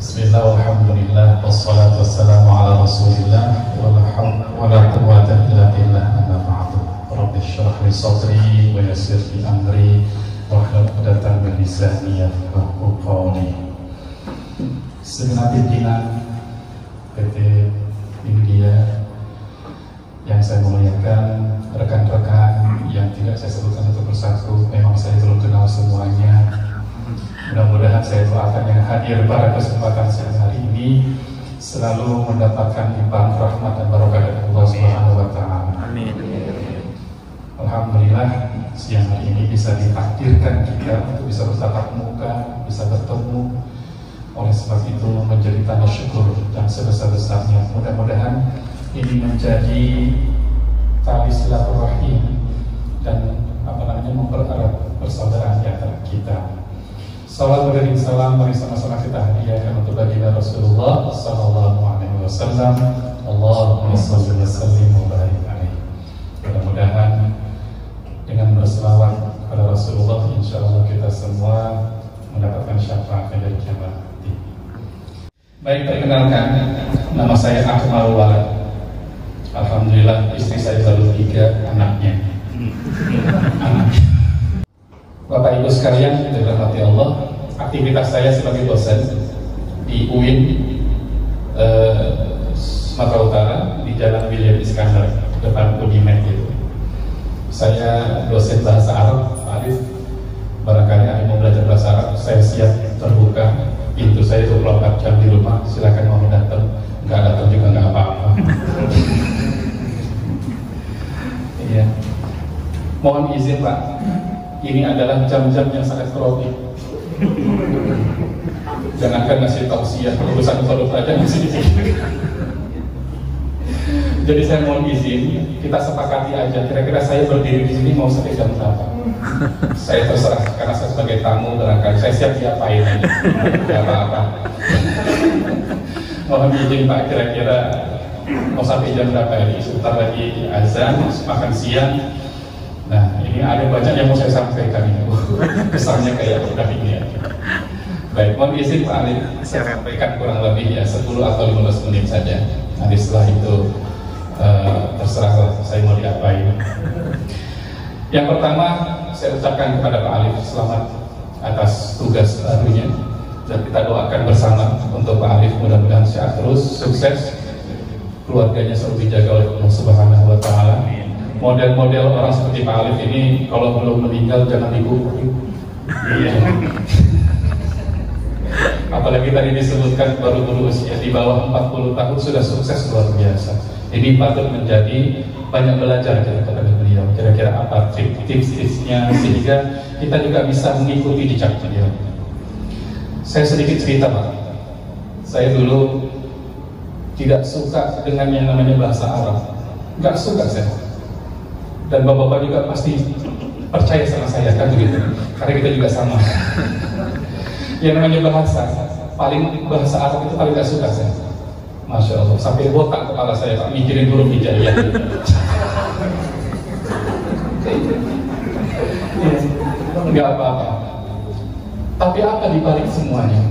Bismillah, alhamdulillah, wassalatu wassalamu ala rasulillah, wala quwwata illa billah, amma ba'du. Rabbi shrah li sadri wa yassir li amri wahlul 'uqdatam min lisani yafqahu qawli. Segenap pimpinan PT India yang saya muliakan, rekan-rekan yang tidak saya sebutkan satu persatu, memang saya belum kenal semuanya. Mudah-mudahan saya doakan yang hadir pada kesempatan siang hari ini selalu mendapatkan limpahan rahmat dan barokah dari Allah Subhanahu wa Ta'ala. Amin. Alhamdulillah siang hari ini bisa ditakdirkan kita untuk bisa bertatap muka, bisa bertemu. Oleh sebab itu menjadi tanda syukur dan sebesar-besarnya. Mudah-mudahan ini menjadi tali silaturahim dan mempererat persaudaraan di antara kita. Salawat dan salam mari sama-sama kita hadiahkan untuk baginda Rasulullah sallallahu alaihi wasallam. Allahumma shalli wa sallim wa barik alaihi. Mudah-mudahan dengan berselawat kepada Rasulullah insyaallah kita semua mendapatkan syafaat dari kiamat. Baik, perkenalkan, nama saya Akmal Walad. Alhamdulillah istri saya baru 3 anaknya. Bapak Ibu sekalian, dirahmati Allah, aktivitas saya sebagai dosen di UIN Sumatera Utara di Jalan William Iskandar depan Unimed itu. Saya dosen bahasa Arab, Pak Arif. Barangkali ada mau belajar bahasa Arab, saya siap terbuka. Pintu saya 24 jam di rumah, silakan mau datang. Nggak datang juga nggak apa-apa. Iya. Mohon izin Pak, ini adalah jam-jam yang sangat kronik. Jangankan ngasih tausiah, urusan produk aja di sini. Jadi saya mohon izin, kita sepakati aja. Kira-kira saya berdiri di sini mau sampai jam berapa? Saya terserah, karena saya sebagai tamu barangkali saya siap diapain aja. Tidak apa-apa. Mohon izin Pak, kira-kira mau sampai jam berapa ini? Sebentar lagi azan, makan siang. Nah, ini ada banyak yang mau saya sampaikan ini. Kesannya kayak udah ini ya. Baik, mohon izin Pak Alif, saya sampaikan kurang lebih ya 10 atau 15 menit saja. Nanti setelah itu terserah saya mau diapain. Yang pertama, saya ucapkan kepada Pak Alif selamat atas tugas barunya dan kita doakan bersama untuk Pak Alif mudah-mudahan sehat terus, sukses, keluarganya selalu dijaga oleh Allah Subhanahu wa Ta'ala. Model-model orang seperti Pak Alif ini kalau belum meninggal jangan dikubur. Iya. Apalagi tadi disebutkan baru berusia di bawah 40 tahun sudah sukses luar biasa. Ini patut menjadi banyak belajar daripada beliau. Kira-kira apa tips-tipsnya sehingga kita juga bisa mengikuti jejak beliau. Saya sedikit cerita Pak. Saya dulu tidak suka dengan yang namanya bahasa Arab. Nggak suka saya. Dan bapak-bapak juga pasti percaya sama saya kan begitu. Karena kita juga sama. Yang namanya bahasa Arab itu paling gak suka saya. Masya Allah, sampai botak kepala saya Pak mikirin huruf hijaiyah. Enggak apa-apa. Tapi apa dibalik semuanya?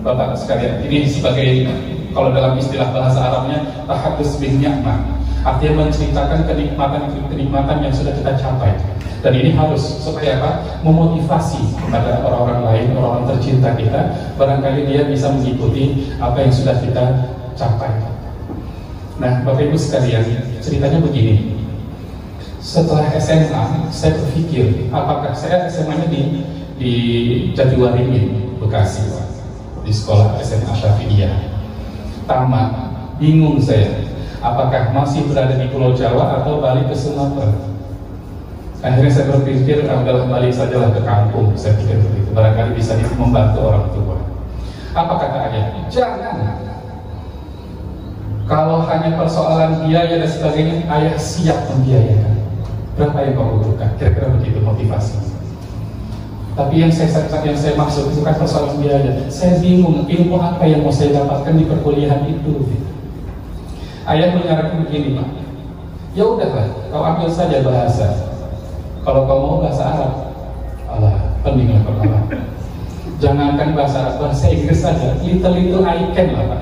Bapak sekalian, ini sebagai kalau dalam istilah bahasa Arabnya tahaddus bin ni'mah. Artinya menceritakan kenikmatan yang sudah kita capai. Dan ini harus supaya apa? Memotivasi kepada orang-orang lain, orang-orang tercinta kita. Barangkali dia bisa mengikuti apa yang sudah kita capai. Nah, Bapak Ibu sekalian, ceritanya begini. Setelah SMA, saya berpikir, apakah saya SMA-nya di Jatiwaringin, Bekasi, Pak, di sekolah SMA Syafi'iyah. Tamat, bingung saya. Apakah masih berada di Pulau Jawa atau balik ke Sumatera? Akhirnya saya berpikir, adalah balik sajalah ke kampung. Saya pikir begitu, barangkali bisa membantu orang tua. Apa kata ayah? Jangan. Kalau hanya persoalan biaya dan sebagainya, ayah siap membiayakan. Berapa yang kau butuhkan? Kira-kira begitu motivasi. Tapi yang saya maksud itu bukan persoalan biaya. Saya bingung ilmu apa yang mau saya dapatkan di perkuliahan itu. Ayah menyarankan begini Pak. Ya udahlah, kau ambil saja bahasa. Kalau kau mau bahasa Arab, alah, pentinglah pertama. Jangankan bahasa Arab, bahasa Inggris saja, little I can lah Pak.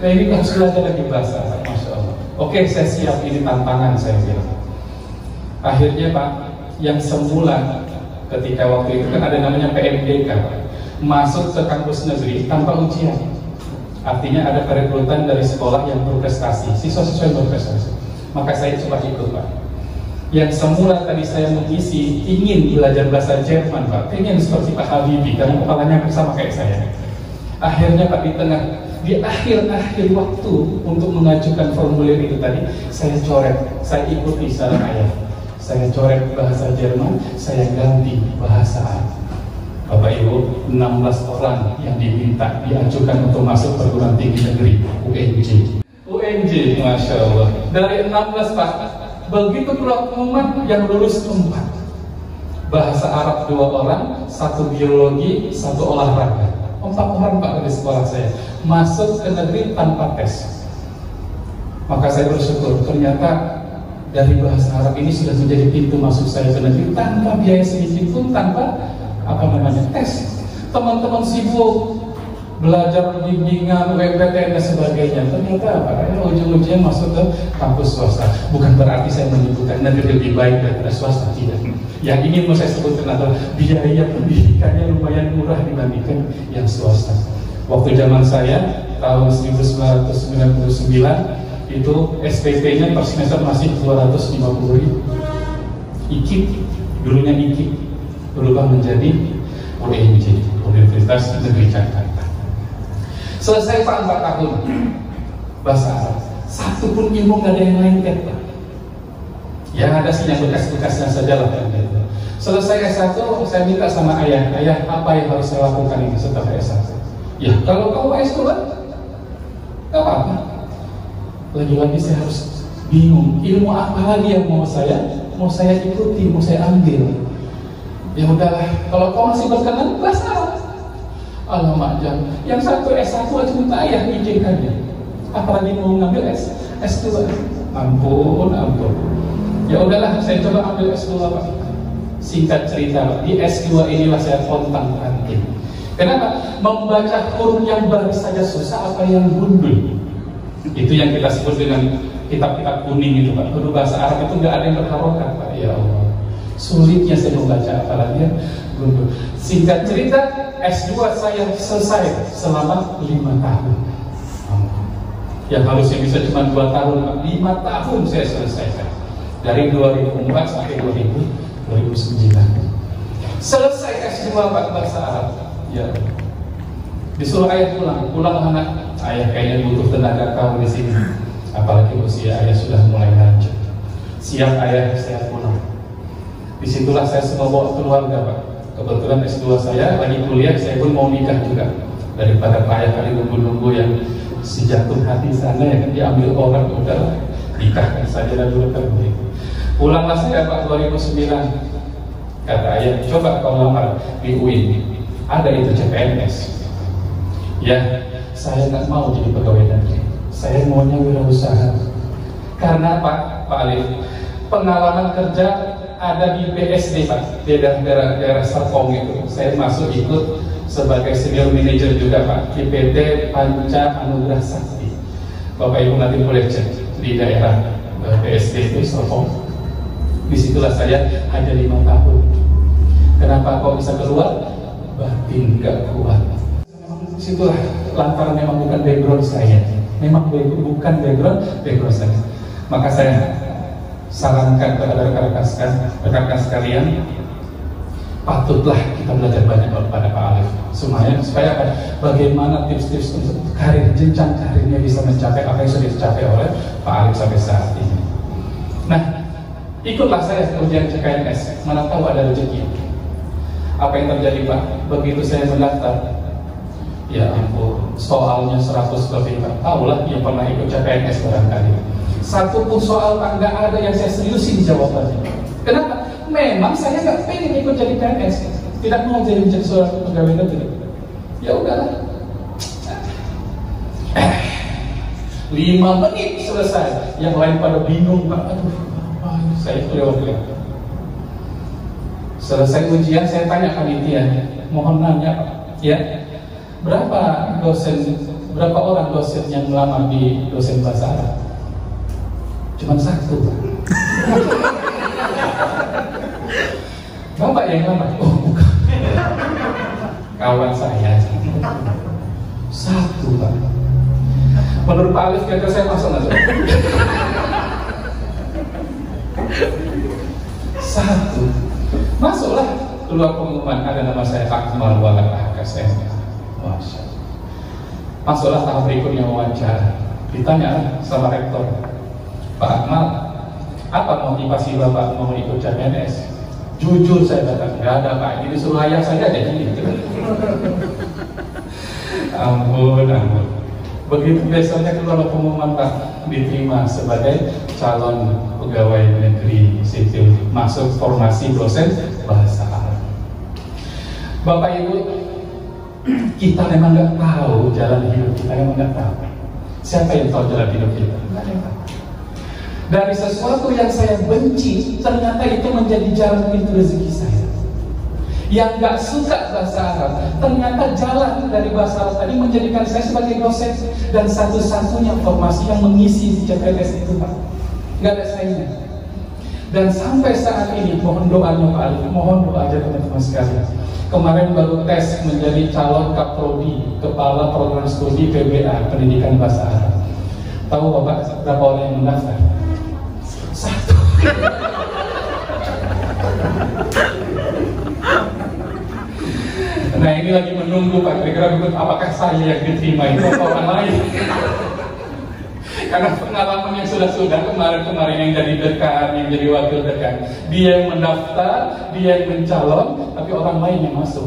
Nah ini harus belajar lagi bahasa Arab, Masya Allah. Oke, saya siap, ini tantangan saya bilang. Akhirnya Pak, yang semula ketika waktu itu kan ada namanya PMDK Pak, masuk ke kampus negeri tanpa ujian. Artinya ada perekrutan dari sekolah yang berprestasi, siswa-siswa yang berprestasi. Maka saya coba ikut Pak. Yang semula tadi saya mengisi ingin belajar bahasa Jerman Pak, pengen seperti Pak Habibie karena kepalanya bersama kayak saya. Akhirnya Pak, di akhir waktu untuk mengajukan formulir itu tadi, saya coret, saya ikuti saran ayah. Saya coret bahasa Jerman, saya ganti bahasa Arab. Bapak Ibu, 16 orang yang diminta diajukan untuk masuk perguruan tinggi negeri UNJ, Masya Allah. Dari 16 Pak, begitu pula pengumuman yang lulus 4. Bahasa Arab 2 orang, 1 biologi, 1 olahraga. 4 orang Pak dari sekolah saya masuk ke negeri tanpa tes. Maka saya bersyukur, ternyata dari bahasa Arab ini sudah menjadi pintu masuk saya ke negeri tanpa biaya sedikit pun, tanpa tes. Teman-teman sibuk belajar bimbingan, UMPTN dan sebagainya. Ternyata ujung-ujungnya masuk ke kampus swasta. Bukan berarti saya menyebutkan negeri lebih baik daripada swasta, tidak. Yang ingin saya sebutkan adalah biaya pendidikannya lumayan murah dibandingkan yang swasta. Waktu zaman saya tahun 1999 itu SPP-nya per semester masih 250.000. IKIP, dulunya IKIP, berubah menjadi UNJ, Universitas Negeri Jakarta. Selesai Pak 4 tahun bahasa Arab, satu pun ilmu nggak ada yang lengket Pak. Ya ada sih yang bekas-bekasnya saja lah. Selesai S1, saya minta sama ayah apa yang harus saya lakukan ini setelah S1? Ya kalau kamu S2, nggak apa-apa. Lagi-lagi saya harus bingung, ilmu apa lagi yang mau saya ikuti, mau saya ambil. Ya udahlah, kalau kau masih berkenan, bahasa Arab. Alamak jangan. Yang satu S1 aja minta ayah izinkannya. Apalagi mau ngambil S2. Ampun. Ya udahlah, saya coba ambil S2 Pak. Singkat cerita Pak, di S2 inilah saya pontang-panting. Kenapa? Membaca huruf yang baris saja susah, apa yang gundul. Itu yang kita sebut dengan kitab-kitab kuning itu Pak. Huruf bahasa Arab itu nggak ada yang berharokat Pak. Ya Allah, sulitnya saya membaca apalagi gundul. Singkat cerita, S2 saya selesai selama 5 tahun. Yang harusnya bisa cuma 2 tahun, 5 tahun saya selesaikan. Dari 2004 sampai 2009. Selesai S2 bahasa Arab. Ya. Disuruh ayah pulang anak. Ayah kayaknya butuh tenaga kamu di sini. Apalagi usia ayah sudah mulai lanjut. Siap ayah, saya pulang. Disitulah saya semua bawa keluarga Pak. Kebetulan S2 saya lagi kuliah, saya pun mau nikah juga. Daripada ayah kali nunggu-nunggu yang si jatuh hati sana yang diambil orang, udah nikahkan saja dulu terbaik. Pulanglah saya Pak 2009. Kata ayah, coba kau lamar di UIN. Ada itu CPNS. Ya, saya nggak mau jadi pegawai negeri. Saya maunya wirausaha. Karena Pak Alif, pengalaman kerja ada di BSD Pak, di daerah Serpong itu. Saya masuk ikut sebagai senior manager juga Pak di PT Panca Anugerah Sakti. Bapak Ibu nanti boleh cek di daerah BSD itu Serpong. Disitulah saya hanya 5 tahun. Kenapa kok bisa keluar? Batin gak kuat. Situlah lantaran memang bukan background saya. Memang bukan background saya. Maka saya sarankan kepada rekan-rekan sekalian, patutlah kita belajar banyak kepada Pak Alif supaya bagaimana tips-tips untuk jenjang karirnya bisa mencapai apa yang sudah dicapai oleh Pak Alif sampai saat ini. Nah, ikutlah saya ujian CPNS, mana tahu ada rezeki. Apa yang terjadi Pak? Begitu saya mendaftar, ya ampun, soalnya 100 lebih Pak. Tahulah yang pernah ikut CPNS barangkali. Satu pun soal Pak nggak ada yang saya seriusin jawabannya. Kenapa? Memang saya nggak pengen ikut jadi PNS, tidak mau jadi seorang pegawai negeri. Ya udahlah. 5 menit selesai. Yang lain pada bingung Pak. Aduh, saya lewat. Selesai ujian saya tanya panitia, mohon nanya Pak, ya, berapa orang dosen yang melamar di dosen bahasa Arab? Cuma satu Pak. Bapak yang lamar? Oh bukan, kawan saya. Satu Pak. Menurut Pak Alif kira-kira saya masuk nggak? Satu. Masuklah, keluar pengumuman, ada nama saya Akmal Walad HKSM. Masya Allah. Masuklah tahap berikutnya wawancara. Ditanya sama rektor, Pak Akmal, apa motivasi Bapak mau ikut CPNS? Jujur saya katakan, nggak ada Pak, ini disuruh ayah saya aja gitu. Ampun. Begitu besoknya keluar pengumuman Pak, diterima sebagai calon pegawai negeri sipil, masuk formasi dosen bahasa Arab. Bapak Ibu, kita memang nggak tahu jalan hidup kita, memang nggak tahu. Siapa yang tahu jalan hidup kita? Nggak ada yang tahu. Dari sesuatu yang saya benci, ternyata itu menjadi jalan pintu rezeki saya. Yang nggak suka bahasa Arab, ternyata jalan dari bahasa Arab tadi menjadikan saya sebagai dosen dan satu-satunya formasi yang mengisi di CPNS itu Pak. Nggak ada saingan. Dan sampai saat ini mohon doanya Pak Ali, mohon doa aja teman-teman sekalian. Kemarin baru tes menjadi calon Kaprodi, Kepala Program Studi PBA Pendidikan Bahasa Arab. Tahu Bapak berapa orang yang mendaftar? Satu. Nah ini lagi menunggu Pak, kira-kira apakah saya yang diterima itu atau orang lain? Karena pengalaman yang sudah kemarin yang jadi dekan, yang jadi wakil dekan, dia yang mendaftar, dia yang mencalon, tapi orang lain yang masuk.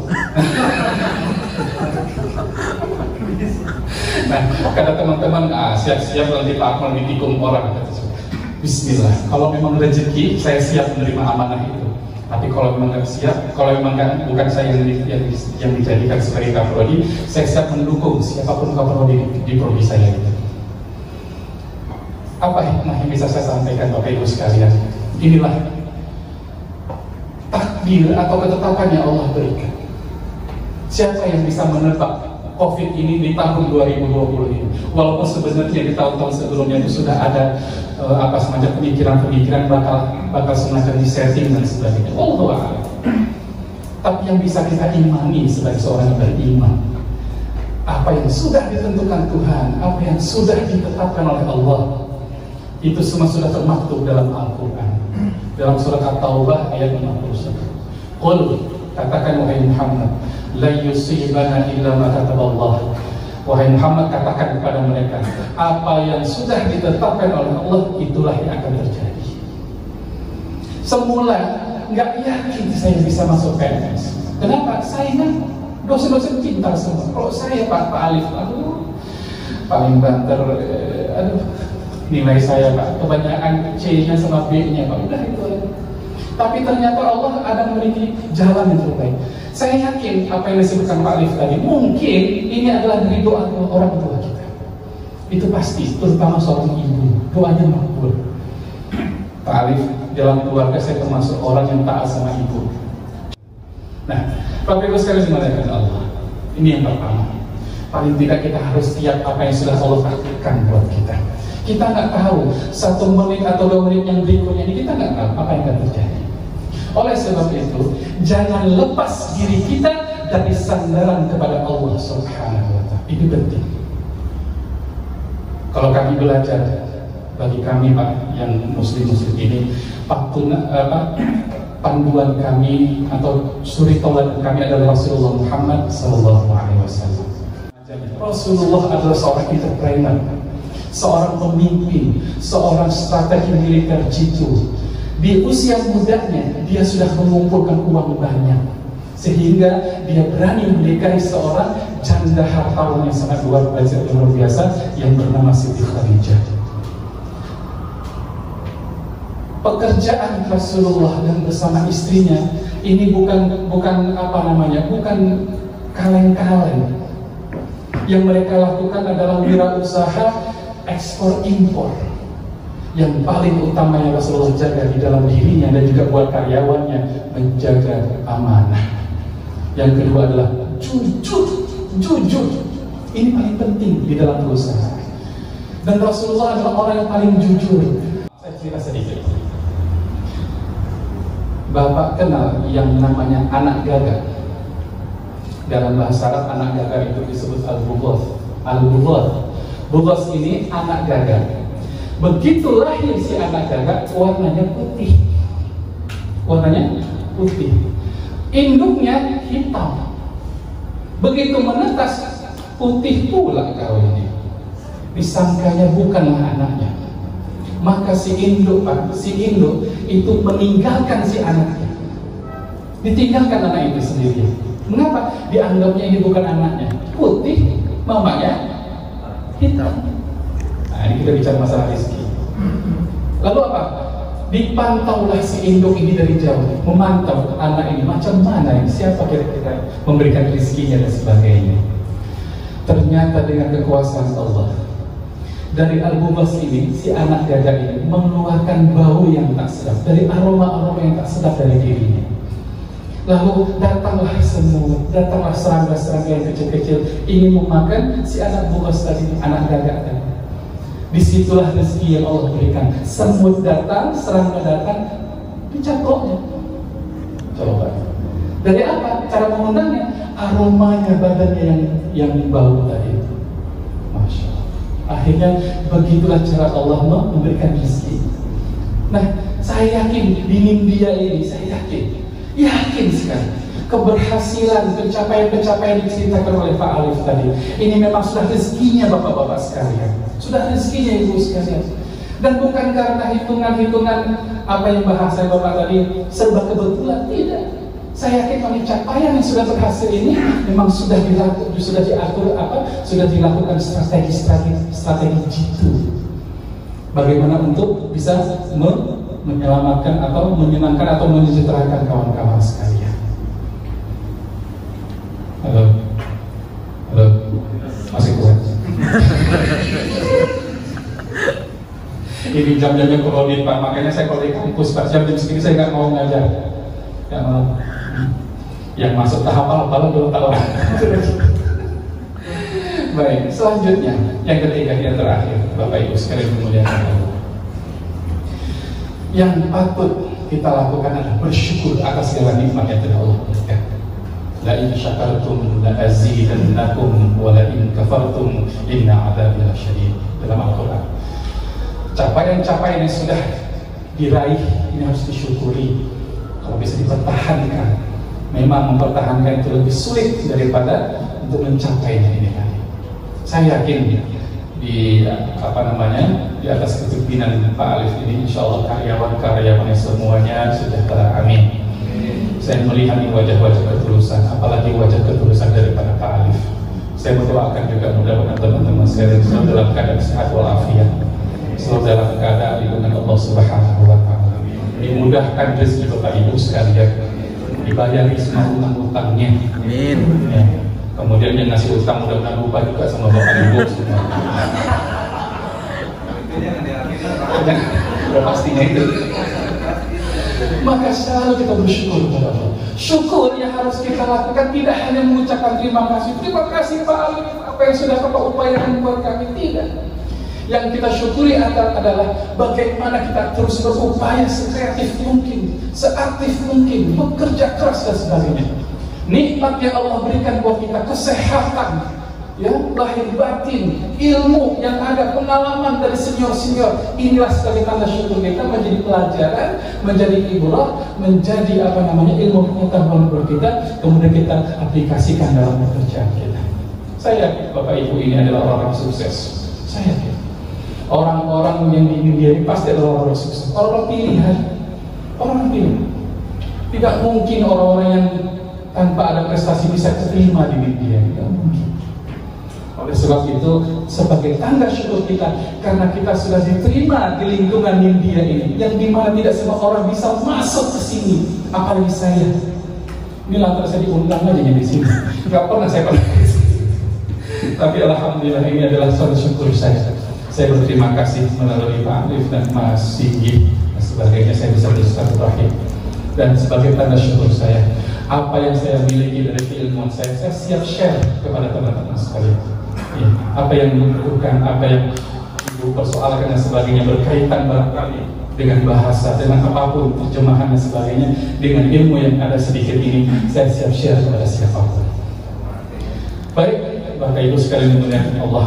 Nah, kata teman-teman, siap-siap nanti Pak Akmal ditikung orang. Bismillah, kalau memang rezeki, saya siap menerima amanah itu. Tapi kalau memang nggak siap, kalau memang bukan saya yang dijadikan sebagai Kaprodi, saya siap mendukung siapapun Kaprodi di prodi saya itu. Apa hikmah yang bisa saya sampaikan Bapak Ibu sekalian? Inilah takdir atau ketetapan yang Allah berikan. Siapa yang bisa menebak COVID ini di tahun 2020 ini? Walaupun sebenarnya di tahun-tahun sebelumnya itu sudah ada semacam pemikiran-pemikiran bakal semacam disetting dan sebagainya. Allah. Tapi yang bisa kita imani sebagai seorang yang beriman, apa yang sudah ditentukan Tuhan, apa yang sudah ditetapkan oleh Allah, itu semua sudah termaktub dalam Al-Quran. Dalam surat At-Taubah ayat 51. Qul, katakan wahai Muhammad, la yusibana illa ma kataballah. Wahai Muhammad, katakan kepada mereka, apa yang sudah ditetapkan oleh Allah, itulah yang akan terjadi. Semula nggak yakin saya bisa masuk PNS. Kenapa? Saya dosen-dosen pintar semua. Kalau saya Pak Alif, paling banter, nilai saya Pak, kebanyakan C-nya sama B-nya Pak, udah itu aja. Tapi ternyata Allah ada memiliki jalan yang terbaik. Saya yakin apa yang disebutkan Pak Alif tadi, mungkin ini adalah dari doa orang tua kita. Itu pasti, terutama seorang ibu, doanya makbul. Pak Alif, dalam keluarga saya termasuk orang yang taat sama ibu. Nah, Bapak Ibu sekalian dimuliakan Allah, ini yang pertama. Paling tidak kita harus siap apa yang sudah Allah takdirkan buat kita. Kita nggak tahu 1 menit atau 2 menit yang berikutnya ini, kita nggak tahu apa yang akan terjadi. Oleh sebab itu, jangan lepas diri kita dari sandaran kepada Allah Subhanahu wa Ta'ala. Ini penting. Kalau kami belajar, bagi kami Pak yang muslim-muslim ini, panduan kami atau suri toladan kami adalah Rasulullah Muhammad SAW. Rasulullah adalah seorang entrepreneur, seorang pemimpin, seorang strategi militer jitu. Di usia mudanya dia sudah mengumpulkan uang banyak, sehingga dia berani menikahi seorang janda hartawan yang sangat luar biasa yang bernama Siti Khadijah. Pekerjaan Rasulullah dan bersama istrinya ini bukan kaleng-kaleng. Yang mereka lakukan adalah wirausaha ekspor impor. Yang paling utama yang Rasulullah jaga di dalam dirinya dan juga buat karyawannya, menjaga amanah. Yang kedua adalah jujur. Ini paling penting di dalam perusahaan. Dan Rasulullah adalah orang yang paling jujur. Saya cerita sedikit. Bapak kenal yang namanya anak gagak. Dalam bahasa Arab anak gagak itu disebut al-bughath. Bughath ini anak gagak. Begitu lahir si anak gagak, warnanya putih. Induknya hitam. Begitu menetas, putih pula kau ini. Disangkanya bukanlah anaknya. Maka si induk itu meninggalkan si anaknya. Ditinggalkan anak itu sendiri. Mengapa? Dianggapnya ini bukan anaknya. Putih, mamanya hitam. Nah, ini kita bicara masalah rezeki. Lalu apa? Dipantaulah si induk ini dari jauh, memantau anak ini macam mana ini, siapa kira-kira memberikan rezekinya dan sebagainya. Ternyata dengan kekuasaan Allah, dari al-bughath ini, si anak gagak ini mengeluarkan bau yang tak sedap, dari aroma-aroma yang tak sedap dari dirinya. Lalu datanglah semut, datanglah serangga-serangga yang kecil-kecil ingin memakan si anak bughath tadi, anak gagak tadi. Disitulah rezeki yang Allah berikan. Semut datang, serangga datang, dicaploknya. Coba. Dari apa? Cara mengundangnya, aromanya badannya yang bau tadi. Masya Allah. Akhirnya begitulah cara Allah memberikan rezeki. Nah, saya yakin di India ini, saya yakin sekali keberhasilan, pencapaian yang diceritakan oleh Pak Alif tadi, ini memang sudah rezekinya bapak-bapak sekalian, sudah rezekinya ibu sekalian. Dan bukan karena hitungan-hitungan apa yang bahasa bapak tadi serba kebetulan, tidak. Saya yakin pencapaian yang sudah berhasil ini memang sudah dilakukan strategi jitu. Bagaimana untuk bisa menyelamatkan atau menyenangkan atau mensejahterakan kawan-kawan sekalian. Halo, masih kuat. Ini jam-jamnya COVID Pak, makanya saya kalau di kampus Pak, jam segini saya nggak mau ngajar, nggak mau. Yang masuk tahap apa belum tahu. Baik, selanjutnya yang ketiga, yang terakhir, Bapak Ibu sekalian memuliakan Allah. Yang patut kita lakukan adalah bersyukur atas segala nikmat yang telah Allah berikan. La in syakartum la azidannakum wa la in kafartum inna adzabi lasyadid. Dalam Al-Qur'an. Capaian-capaian yang sudah diraih ini harus disyukuri. Kalau bisa dipertahankan. Memang mempertahankan itu lebih sulit daripada untuk mencapainya ini tadi. Saya yakin di di atas kepimpinan Pak Alif ini, insya Allah karyawan-karyawannya semuanya sejahtera. Amin. Saya melihat wajah-wajah ketulusan, apalagi wajah ketulusan daripada Pak Alif. Saya berdoakan juga mudah-mudahan teman-teman sekalian selalu dalam keadaan sehat walafiat, selalu dalam keadaan lindungan Allah Subhanahu wa Ta'ala. Dimudahkan rezeki Bapak Ibu sekalian, dibayari semua utang-utangnya. Amin. Ya. Kemudian yang ngasih utang mudah-mudahan lupa juga sama Bapak Ibu semua. Udah pastinya itu. Maka selalu kita bersyukur kepada Allah. Syukur yang harus kita lakukan tidak hanya mengucapkan terima kasih Pak Alif apa yang sudah Bapak upayakan buat kami, tidak. Yang kita syukuri adalah bagaimana kita terus berupaya sekreatif mungkin, seaktif mungkin, bekerja keras dan sebagainya. Nikmat yang Allah berikan buat kita, kesehatan, ya, lahir batin, ilmu yang ada, pengalaman dari senior-senior, inilah sebagai tanda syukur kita, menjadi pelajaran, menjadi ibrah, menjadi ilmu pengetahuan buat kita, kemudian kita aplikasikan dalam pekerjaan kita. Saya yakin Bapak Ibu ini adalah orang sukses. Saya yakin orang-orang yang di India ini pasti adalah orang sukses, orang pilihan, orang pilihan. Tidak mungkin orang-orang yang tanpa ada prestasi bisa terima di India, tidak mungkin. Oleh sebab itu, sebagai tanda syukur kita, karena kita sudah diterima di lingkungan India ini, yang dimana tidak semua orang bisa masuk ke sini, apalagi saya. Ini lantar saya diundang aja di sini, nggak pernah saya pernah ke sini. Tapi alhamdulillah ini adalah suatu syukur saya Saya berterima kasih melalui Pak Arif dan Mas Sigit dan sebagainya, saya bisa bersilaturahim. Dan sebagai tanda syukur saya, apa yang saya miliki dari keilmuan saya siap share kepada teman-teman sekalian. Ya, apa yang membutuhkan, apa yang Ibu persoalkan dan sebagainya berkaitan barangkali dengan bahasa, dengan apapun terjemahan dan sebagainya, dengan ilmu yang ada sedikit ini, saya siap share kepada siapapun. Baik, Bapak Ibu sekalian dimuliakan Allah,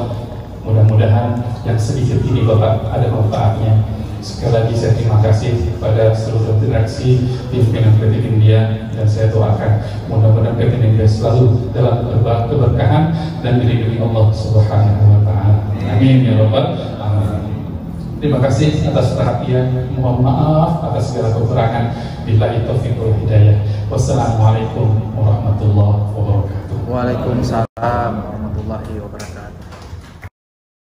mudah-mudahan yang sedikit ini Bapak ada manfaatnya. Sekali lagi saya terima kasih kepada seluruh redaksi pimpinan PT India, dan saya doakan mudah-mudahan PT India selalu dalam keberkahan dan dilindungi Allah Subhanahu wa Ta'ala. Amin ya Rabbal alamin. Terima kasih atas perhatian. Mohon maaf atas segala kekurangan. Billahi taufiq wal hidayah. Wassalamualaikum warahmatullahi wabarakatuh. Waalaikumsalam warahmatullahi wabarakatuh.